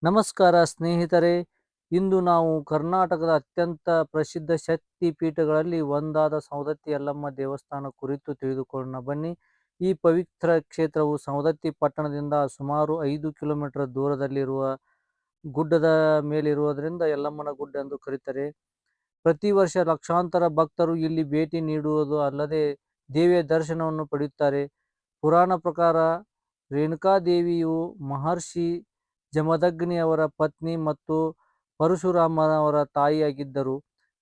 ನಮಸ್ಕಾರ ಸ್ನೇಹಿತರೆ. ಇಂದು ನಾವು ಕರ್ನಾಟಕದ ಅತ್ಯಂತ ಪ್ರಸಿದ್ಧ ಶಕ್ತಿ ಪೀಠಗಳಲ್ಲಿ ಒಂದಾದ ಸವದತ್ತಿ ಯಲ್ಲಮ್ಮ ದೇವಸ್ಥಾನ ಕುರಿತು ತಿಳಿದುಕೊಳ್ಳೋಣ ಬನ್ನಿ. ಈ ಪವಿತ್ರ ಕ್ಷೇತ್ರವು ಸವದತ್ತಿ ಪಟ್ಟಣದಿಂದ ಸುಮಾರು 5 ಕಿಲೋಮೀಟರ್ ದೂರದಲ್ಲಿರುವ ಗುಡ್ಡದ ಮೇಲಿರುವುದರಿಂದ ಯಲ್ಲಮ್ಮನ ಗುಡ್ಡ ಎಂದು ಕರೀತಾರೆ. ಪ್ರತಿ ವರ್ಷ ಲಕ್ಷಾಂತರ ಭಕ್ತರು ಇಲ್ಲಿ ಭೇಟಿ ನೀಡುವುದು ಅಲ್ಲದೆ ದೇವಿಯ ದರ್ಶನವನ್ನು ಪಡೆಯುತ್ತಾರೆ. ಪುರಾಣ ಪ್ರಕಾರ ರೇಣುಕಾದೇವಿಯು ಮಹರ್ಷಿ ಜಮದಗ್ನಿ ಅವರ ಪತ್ನಿ ಮತ್ತು ಪರಶುರಾಮನವರ ತಾಯಿಯಾಗಿದ್ದರು.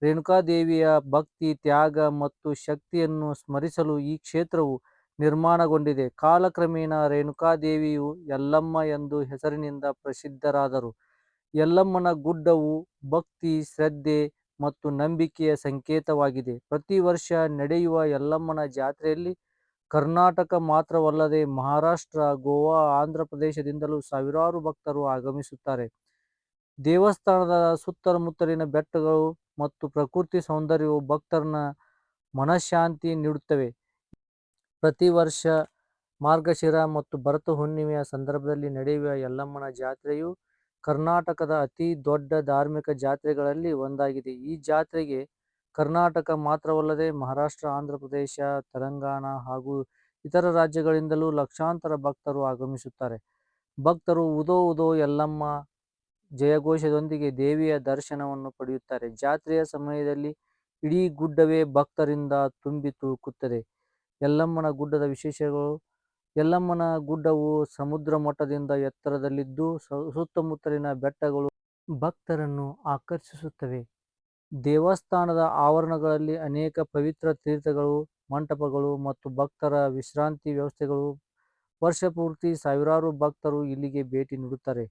ರೇಣುಕಾದೇವಿಯ ಭಕ್ತಿ, ತ್ಯಾಗ ಮತ್ತು ಶಕ್ತಿಯನ್ನು ಸ್ಮರಿಸಲು ಈ ಕ್ಷೇತ್ರವು ನಿರ್ಮಾಣಗೊಂಡಿದೆ. ಕಾಲಕ್ರಮೇಣ ರೇಣುಕಾದೇವಿಯು ಯಲ್ಲಮ್ಮ ಎಂದು ಹೆಸರಿನಿಂದ ಪ್ರಸಿದ್ಧರಾದರು. ಯಲ್ಲಮ್ಮನ ಗುಡ್ಡವು ಭಕ್ತಿ, ಶ್ರದ್ಧೆ ಮತ್ತು ನಂಬಿಕೆಯ ಸಂಕೇತವಾಗಿದೆ. ಪ್ರತಿ ವರ್ಷ ನಡೆಯುವ ಯಲ್ಲಮ್ಮನ ಜಾತ್ರೆಯಲ್ಲಿ ಕರ್ನಾಟಕ ಮಾತ್ರವಲ್ಲದೆ ಮಹಾರಾಷ್ಟ್ರ, ಗೋವಾ, ಆಂಧ್ರ ಪ್ರದೇಶದಿಂದಲೂ ಸಾವಿರಾರು ಭಕ್ತರು ಆಗಮಿಸುತ್ತಾರೆ. ದೇವಸ್ಥಾನದ ಸುತ್ತಮುತ್ತಲಿನ ಬೆಟ್ಟಗಳು ಮತ್ತು ಪ್ರಕೃತಿ ಸೌಂದರ್ಯವು ಭಕ್ತರನ್ನ ಮನಃಶಾಂತಿ ನೀಡುತ್ತವೆ. ಪ್ರತಿ ವರ್ಷ ಮಾರ್ಗಶಿರ ಮತ್ತು ಭರತ ಹುಣ್ಣಿಮೆಯ ಸಂದರ್ಭದಲ್ಲಿ ನಡೆಯುವ ಯಲ್ಲಮ್ಮನ ಜಾತ್ರೆಯು ಕರ್ನಾಟಕದ ಅತಿ ದೊಡ್ಡ ಧಾರ್ಮಿಕ ಜಾತ್ರೆಗಳಲ್ಲಿ ಒಂದಾಗಿದೆ. ಈ ಜಾತ್ರೆಗೆ ಕರ್ನಾಟಕ ಮಾತ್ರವಲ್ಲದೆ ಮಹಾರಾಷ್ಟ್ರ, ಆಂಧ್ರ ಪ್ರದೇಶ, ತೆಲಂಗಾಣ ಹಾಗೂ ಇತರ ರಾಜ್ಯಗಳಿಂದಲೂ ಲಕ್ಷಾಂತರ ಭಕ್ತರು ಆಗಮಿಸುತ್ತಾರೆ. ಭಕ್ತರು ಉದೋ ಉದೋ ಯಲ್ಲಮ್ಮ ಜಯಘೋಷದೊಂದಿಗೆ ದೇವಿಯ ದರ್ಶನವನ್ನು ಪಡೆಯುತ್ತಾರೆ. ಜಾತ್ರೆಯ ಸಮಯದಲ್ಲಿ ಇಡೀ ಗುಡ್ಡವೇ ಭಕ್ತರಿಂದ ತುಂಬಿ ತುಳುಕುತ್ತದೆ. ಯಲ್ಲಮ್ಮನ ಗುಡ್ಡದ ವಿಶೇಷಗಳು: ಯಲ್ಲಮ್ಮನ ಗುಡ್ಡವು ಸಮುದ್ರ ಮಟ್ಟದಿಂದ ಎತ್ತರದಲ್ಲಿದ್ದು ಸುತ್ತಮುತ್ತಲಿನ ಬೆಟ್ಟಗಳು ಭಕ್ತರನ್ನು ಆಕರ್ಷಿಸುತ್ತವೆ. ದೇವಸ್ಥಾನದ ಆವರಣಗಳಲ್ಲಿ ಅನೇಕ ಪವಿತ್ರ ತೀರ್ಥಗಳು, ಮಂಟಪಗಳು ಮತ್ತು ಭಕ್ತರ ವಿಶ್ರಾಂತಿ ವ್ಯವಸ್ಥೆಗಳು. ವರ್ಷಪೂರ್ತಿ ಸಾವಿರಾರು ಭಕ್ತರು ಇಲ್ಲಿಗೆ ಭೇಟಿ ನೀಡುತ್ತಾರೆ.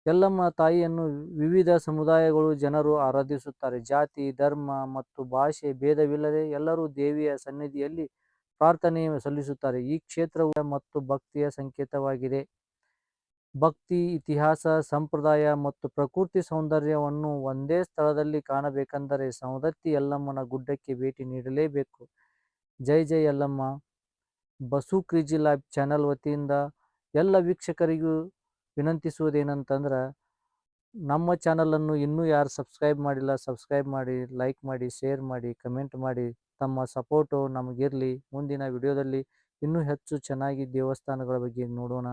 ಯಲ್ಲಮ್ಮ ತಾಯಿಯನ್ನು ವಿವಿಧ ಸಮುದಾಯಗಳು ಜನರು ಆರಾಧಿಸುತ್ತಾರೆ. ಜಾತಿ, ಧರ್ಮ ಮತ್ತು ಭಾಷೆ ಭೇದವಿಲ್ಲದೆ ಎಲ್ಲರೂ ದೇವಿಯ ಸನ್ನಿಧಿಯಲ್ಲಿ ಪ್ರಾರ್ಥನೆ ಸಲ್ಲಿಸುತ್ತಾರೆ. ಈ ಕ್ಷೇತ್ರವು ಮತ್ತು ಭಕ್ತಿಯ ಸಂಕೇತವಾಗಿದೆ. ಭಕ್ತಿ, ಇತಿಹಾಸ, ಸಂಪ್ರದಾಯ ಮತ್ತು ಪ್ರಕೃತಿ ಸೌಂದರ್ಯವನ್ನು ಒಂದೇ ಸ್ಥಳದಲ್ಲಿ ಕಾಣಬೇಕೆಂದರೆ ಸವದತ್ತಿ ಯಲ್ಲಮ್ಮನ ಗುಡ್ಡಕ್ಕೆ ಭೇಟಿ ನೀಡಲೇಬೇಕು. ಜೈ ಜೈ Yellamma. Basu crazy life channel ವತಿಯಿಂದ ಎಲ್ಲ ವೀಕ್ಷಕರಿಗೂ ವಿನಂತಿಸುವುದೇನಂತಂದ್ರೆ, ನಮ್ಮ ಚಾನಲನ್ನು ಇನ್ನೂ ಯಾರು ಸಬ್ಸ್ಕ್ರೈಬ್ ಮಾಡಿಲ್ಲ ಸಬ್ಸ್ಕ್ರೈಬ್ ಮಾಡಿ, ಲೈಕ್ ಮಾಡಿ, ಶೇರ್ ಮಾಡಿ, ಕಮೆಂಟ್ ಮಾಡಿ. ತಮ್ಮ ಸಪೋರ್ಟು ನಮಗಿರಲಿ. ಮುಂದಿನ ವಿಡಿಯೋದಲ್ಲಿ ಇನ್ನೂ ಹೆಚ್ಚು ಚೆನ್ನಾಗಿ ದೇವಸ್ಥಾನಗಳ ಬಗ್ಗೆ ನೋಡೋಣ.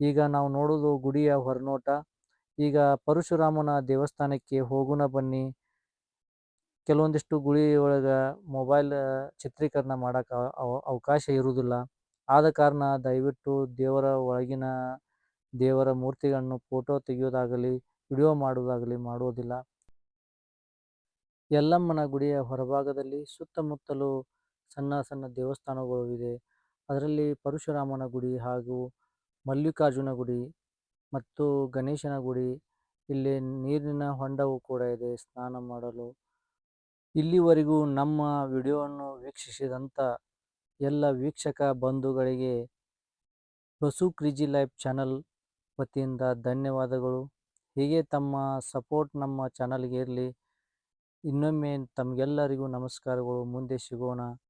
ಈಗ ನಾವು ನೋಡೋದು ಗುಡಿಯ ಹೊರನೋಟ. ಈಗ ಪರಶುರಾಮನ ದೇವಸ್ಥಾನಕ್ಕೆ ಹೋಗೋಣ ಬನ್ನಿ. ಕೆಲವೊಂದಿಷ್ಟು ಗುಡಿ ಒಳಗೆ ಮೊಬೈಲ್ ಚಿತ್ರೀಕರಣ ಮಾಡೋಕೆ ಅವಕಾಶ ಇರುವುದಿಲ್ಲ. ಆದ ಕಾರಣ ದಯವಿಟ್ಟು ದೇವರ ಒಳಗಿನ ದೇವರ ಮೂರ್ತಿಗಳನ್ನು ಫೋಟೋ ತೆಗೆಯೋದಾಗಲಿ ವಿಡಿಯೋ ಮಾಡೋದಾಗಲಿ ಮಾಡೋದಿಲ್ಲ. ಯಲ್ಲಮ್ಮನ ಗುಡಿಯ ಹೊರಭಾಗದಲ್ಲಿ ಸುತ್ತಮುತ್ತಲು ಸಣ್ಣ ಸಣ್ಣ ದೇವಸ್ಥಾನಗಳು ಇದೆ. ಅದರಲ್ಲಿ ಪರಶುರಾಮನ ಗುಡಿ ಹಾಗೂ ಮಲ್ಲಿಕಾರ್ಜುನ ಗುಡಿ ಮತ್ತು ಗಣೇಶನ ಗುಡಿ. ಇಲ್ಲಿ ನೀರಿನ ಹೊಂಡವು ಕೂಡ ಇದೆ ಸ್ನಾನ ಮಾಡಲು. ಇಲ್ಲಿವರೆಗೂ ನಮ್ಮ ವಿಡಿಯೋವನ್ನು ವೀಕ್ಷಿಸಿದಂಥ ಎಲ್ಲ ವೀಕ್ಷಕ ಬಂಧುಗಳಿಗೆ ಬಸು ಕ್ರೇಜಿ ಲೈಫ್ ಚಾನಲ್ ವತಿಯಿಂದ ಧನ್ಯವಾದಗಳು. ಹೀಗೆ ತಮ್ಮ ಸಪೋರ್ಟ್ ನಮ್ಮ ಚಾನಲ್ಗೆ ಇರಲಿ. ಇನ್ನೊಮ್ಮೆ ತಮಗೆಲ್ಲರಿಗೂ ನಮಸ್ಕಾರಗಳು. ಮುಂದೆ ಸಿಗೋಣ.